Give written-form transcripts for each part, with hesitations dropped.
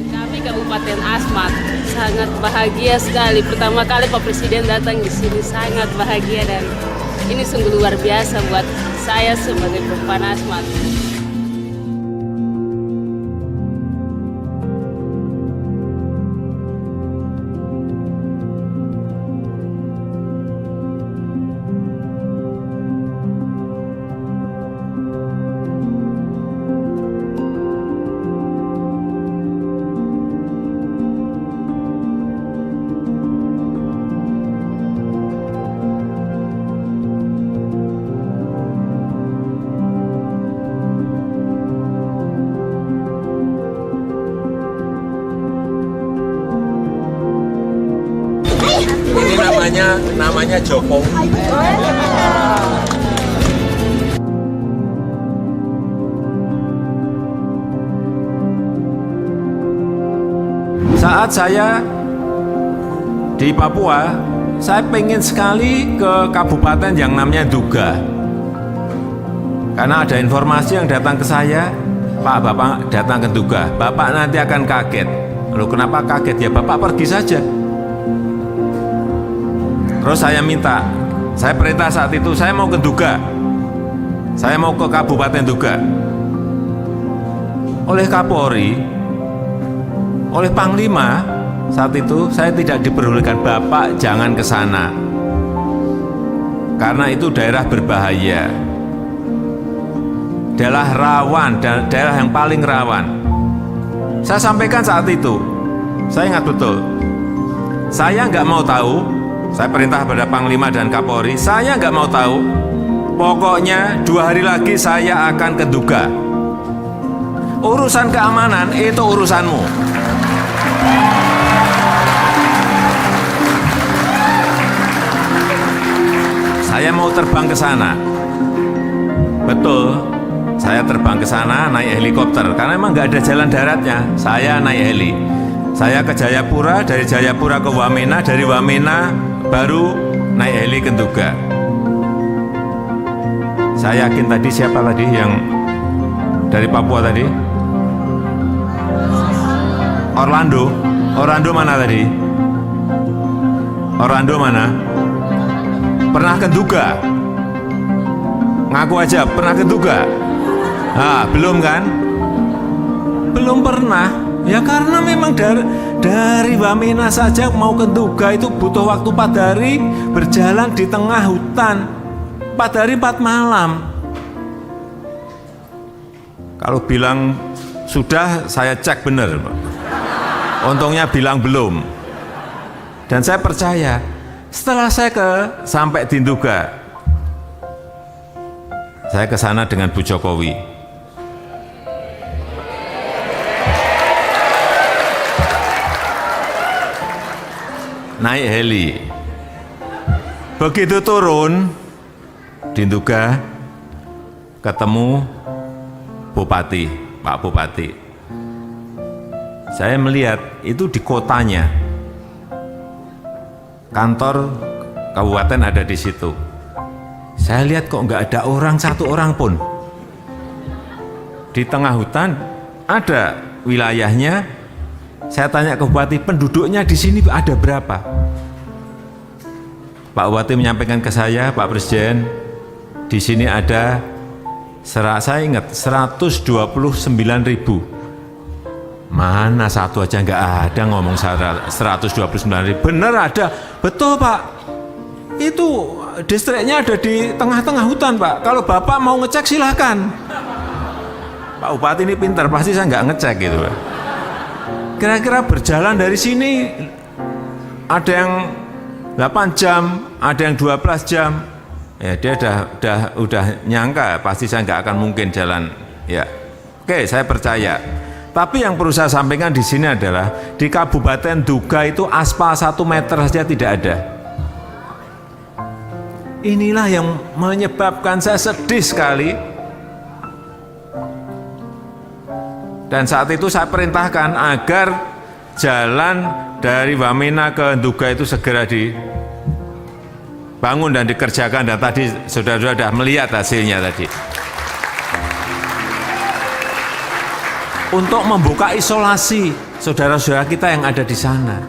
Kami Kabupaten Asmat sangat bahagia sekali. Pertama kali Pak Presiden datang di sini, sangat bahagia dan ini sungguh luar biasa buat saya sebagai perempuan Asmat. Ini namanya Jokowi. Saat saya di Papua, saya pengen sekali ke kabupaten yang namanya Nduga. Karena ada informasi yang datang ke saya, Pak, Bapak datang ke Nduga, Bapak nanti akan kaget. Lalu kenapa kaget? Ya Bapak pergi saja. Terus saya minta, saya perintah saat itu, saya mau ke Nduga. Saya mau ke Kabupaten Nduga. Oleh Kapolri, oleh Panglima, saat itu saya tidak diperbolehkan, Bapak jangan ke sana. Karena itu daerah berbahaya. Daerah rawan, daerah yang paling rawan. Saya sampaikan saat itu, saya ingat betul. Saya nggak mau tahu. Saya perintah pada Panglima dan Kapolri, saya nggak mau tahu. Pokoknya 2 hari lagi saya akan ke Nduga. Urusan keamanan itu urusanmu. Saya mau terbang ke sana. Betul, saya terbang ke sana naik helikopter karena memang nggak ada jalan daratnya. Saya naik heli. Saya ke Jayapura, dari Jayapura ke Wamena, dari Wamena baru naik heli ke Nduga. Saya yakin tadi siapa tadi yang dari Papua tadi? Orlando. Orlando mana tadi? Orlando mana? Pernah ke Nduga? Ngaku aja, pernah ke Nduga? Ah, belum kan? Belum pernah. Ya karena memang dari Wamena saja mau ke Nduga itu butuh waktu 4 hari berjalan di tengah hutan. 4 hari 4 malam. Kalau bilang sudah, saya cek benar. Untungnya bilang belum. Dan saya percaya setelah saya sampai di Nduga, saya ke sana dengan Bu Jokowi. Naik heli. Begitu turun di Nduga, ketemu Bupati, Pak Bupati. Saya melihat itu di kotanya. Kantor kabupaten ada di situ. Saya lihat kok nggak ada orang, satu orang pun. Di tengah hutan ada wilayahnya. Saya tanya ke Bupati, penduduknya di sini ada berapa? Pak Bupati menyampaikan ke saya, Pak Presiden, di sini ada, saya ingat, 129.000. Mana satu aja nggak ada ngomong 129.000. Bener ada, betul Pak. Itu distriknya ada di tengah-tengah hutan Pak. Kalau Bapak mau ngecek silahkan. Pak Bupati ini pintar, pasti saya nggak ngecek gitu Pak. Kira-kira berjalan dari sini ada yang 8 jam, ada yang 12 jam. Ya dia udah nyangka pasti saya nggak akan mungkin jalan. Ya, oke saya percaya. Tapi yang perlu saya sampaikan di sini adalah di Kabupaten Nduga itu aspal 1 meter saja tidak ada. Inilah yang menyebabkan saya sedih sekali. Dan saat itu saya perintahkan agar jalan dari Wamena ke Nduga itu segera dibangun dan dikerjakan, dan tadi saudara-saudara sudah melihat hasilnya tadi. Untuk membuka isolasi saudara-saudara kita yang ada di sana,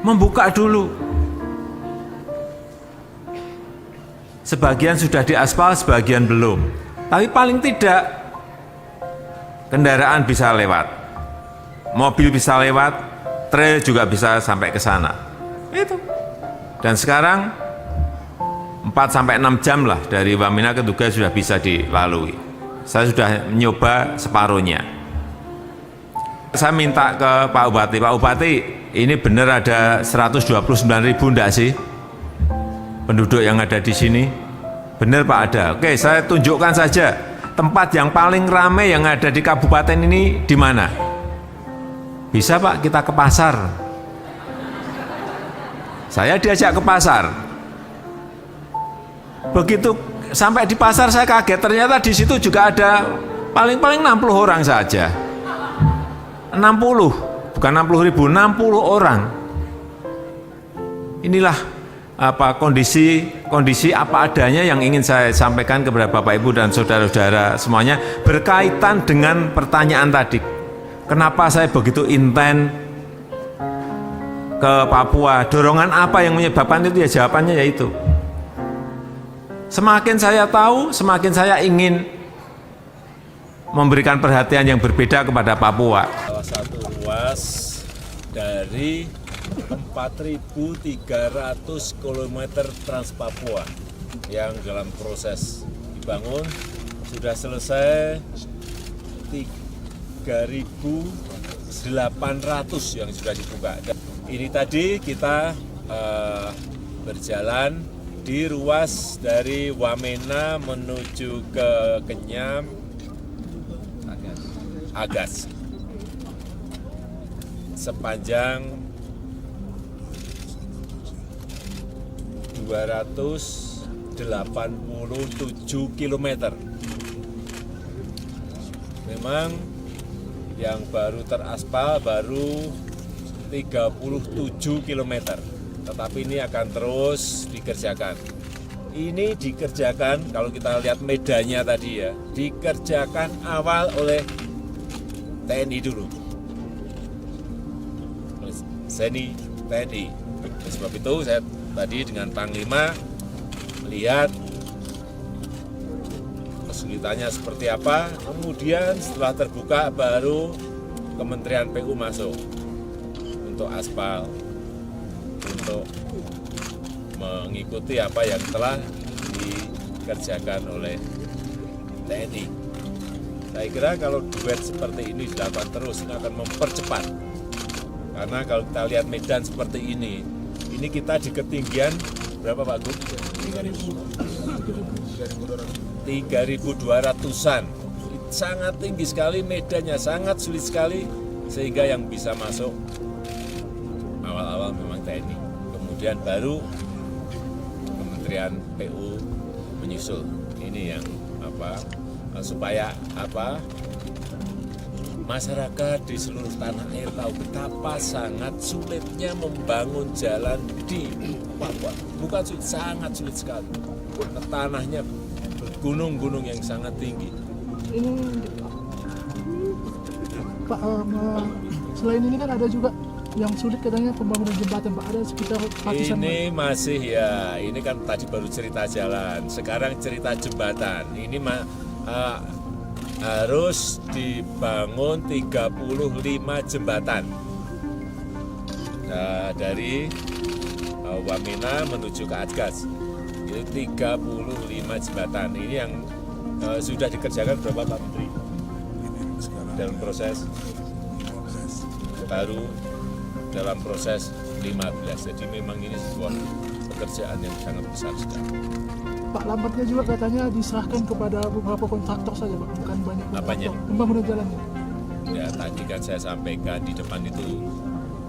membuka dulu. Sebagian sudah diaspal, sebagian belum. Tapi paling tidak kendaraan bisa lewat, mobil bisa lewat, trail juga bisa sampai ke sana. Itu. Dan sekarang 4-6 jam lah dari Wamena ke Tugas sudah bisa dilalui. Saya sudah mencoba separuhnya. Saya minta ke Pak Bupati, ini benar ada 129.000 enggak sih penduduk yang ada di sini? Benar Pak ada. Oke, saya tunjukkan saja tempat yang paling ramai yang ada di kabupaten ini di mana? Bisa Pak, kita ke pasar. Saya diajak ke pasar. Begitu sampai di pasar saya kaget, ternyata di situ juga ada paling-paling 60 orang saja. 60, bukan 60.000, 60 orang. Inilah kondisi apa adanya yang ingin saya sampaikan kepada Bapak Ibu dan saudara-saudara semuanya berkaitan dengan pertanyaan tadi. Kenapa saya begitu intent ke Papua? Dorongan apa yang menyebabkan itu? Ya jawabannya yaitu semakin saya tahu, semakin saya ingin memberikan perhatian yang berbeda kepada Papua. Salah satu ruas dari 4.300 km Trans Papua yang dalam proses dibangun, sudah selesai 3.800 yang sudah dibuka. Dan ini tadi kita berjalan di ruas dari Wamena menuju ke Kenyam, Agas, sepanjang 287 km. Memang yang baru teraspal baru 37 km, tetapi ini akan terus dikerjakan. Ini dikerjakan, kalau kita lihat medannya tadi ya, dikerjakan awal oleh TNI dulu, TNI. Oleh sebab itu saya tadi dengan Panglima melihat kesulitannya seperti apa, kemudian setelah terbuka baru Kementerian PU masuk untuk aspal, untuk mengikuti apa yang telah dikerjakan oleh TNI. Saya kira kalau duet seperti ini dilakukan terus, ini akan mempercepat. Karena kalau kita lihat medan seperti ini kita di ketinggian berapa Pak Gub? 3.200-an. Sangat tinggi sekali medannya, sangat sulit sekali, sehingga yang bisa masuk awal-awal memang TNI. Kemudian baru Kementerian PU menyusul. Ini yang supaya masyarakat di seluruh tanah air tahu betapa sangat sulitnya membangun jalan di Papua. Bukan sulit, sangat sulit sekali. Tanahnya bergunung-gunung yang sangat tinggi. Ini Pak, selain ini kan ada juga yang sulit katanya pembangunan jembatan Pak, ada sekitar ratusan. Ini masih ya, ini kan tadi baru cerita jalan, sekarang cerita jembatan. Ini harus dibangun 35 jembatan dari Wamena menuju ke Agas. Itu 35 jembatan. Ini yang sudah dikerjakan berapa Pak Menteri? Dalam proses baru dalam proses 15. Jadi memang ini sebuah pekerjaan yang sangat besar sekali. Pak, lambatnya juga katanya diserahkan kepada beberapa kontraktor saja Pak, bukan banyak kontraktor. Pembangunan jalannya. Ya tadi kan saya sampaikan di depan itu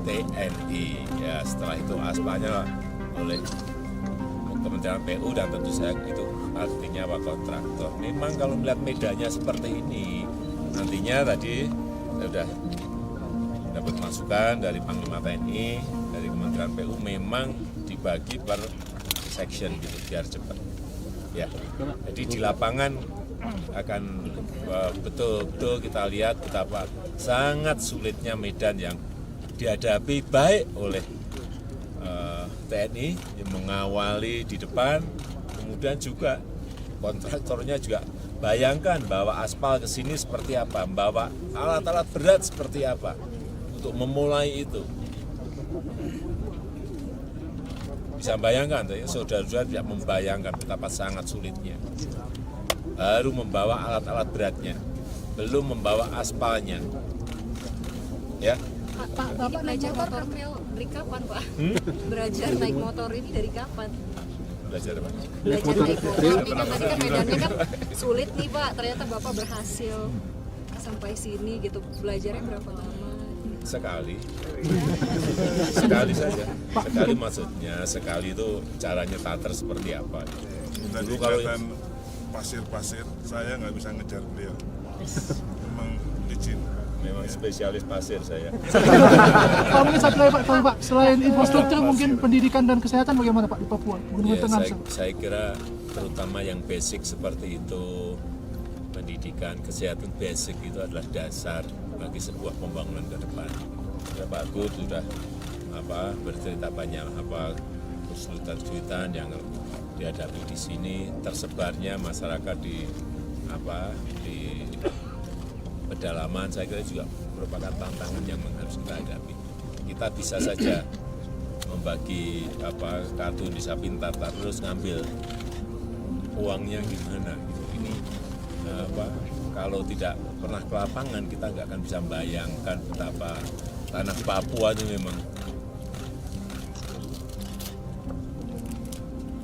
TNI. Ya setelah itu aspalnya oleh Kementerian PU dan tentu saya itu artinya Pak kontraktor. Memang kalau melihat medannya seperti ini, nantinya tadi saya sudah dapat masukan dari Panglima TNI, dari Kementerian PU memang dibagi per section gitu biar cepat. Ya, jadi di lapangan akan betul-betul kita lihat betapa sangat sulitnya medan yang dihadapi baik oleh TNI yang mengawali di depan, kemudian juga kontraktornya juga bayangkan bawa aspal ke sini seperti apa, bawa alat-alat berat seperti apa untuk memulai itu. Bisa bayangkan, saudara-saudara tidak membayangkan betapa sangat sulitnya. Baru membawa alat-alat beratnya, belum membawa aspalnya. Ya. Pak, Bapak belajar motor dari kapan, Pak? Belajar naik motor ini dari kapan? Belajar apa? Belajar naik motor ini kan tadi kan medannya kan sulit nih, Pak. Ternyata Bapak berhasil sampai sini gitu. Belajarnya berapa lama? Sekali. Sekali saja. Sekali maksudnya, sekali itu caranya tater seperti apa. Dulu kalau pasir-pasir, saya nggak bisa ngejar beliau. Memang licin. Memang spesialis pasir saya. Pak, mungkin satu lagi Pak, selain infrastruktur mungkin pendidikan dan kesehatan bagaimana Pak di Papua? Gunung Ya, Tengah. saya kira terutama yang basic seperti itu, pendidikan, kesehatan basic itu adalah dasar bagi sebuah pembangunan ke depan. Ya, Pak Agus sudah bercerita banyak kesulitan-kesulitan yang dihadapi di sini, tersebarnya masyarakat di pedalaman, saya kira juga merupakan tantangan yang harus kita hadapi. Kita bisa saja membagi kartu Indonesia Pintar, terus ngambil uangnya gimana gitu. Ini kalau tidak pernah ke lapangan kita nggak akan bisa membayangkan betapa tanah Papua itu memang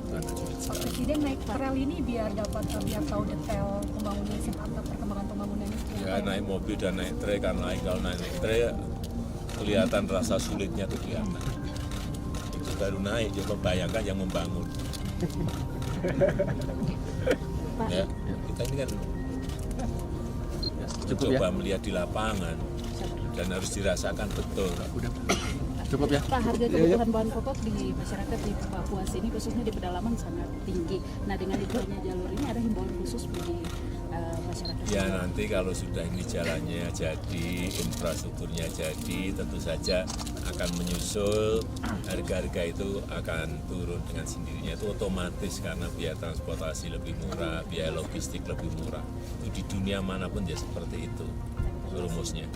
sangat sulit Pak sekali. Presiden naik rel ini biar tahu detail pembangunan perkembangan pembangunan itu. Ya, naik mobil dan naik trek kan lain. Kalau naik trek kelihatan rasa sulitnya tuh kelihatan. Itu baru naik, coba bayangkan yang membangun. Ya, kita ini kan coba melihat di lapangan dan harus dirasakan betul. Pak, harga kebutuhan bahan pokok di masyarakat di Papua sini khususnya di pedalaman sangat tinggi. Nah, dengan dibukanya jalur ini ada himbauan khusus bagi masyarakat. Ya, nanti kalau sudah ini jalannya jadi, infrastrukturnya jadi, tentu saja akan menyusul, harga-harga itu akan turun dengan sendirinya. Itu otomatis karena biaya transportasi lebih murah, biaya logistik lebih murah. Itu di dunia manapun ya seperti itu rumusnya.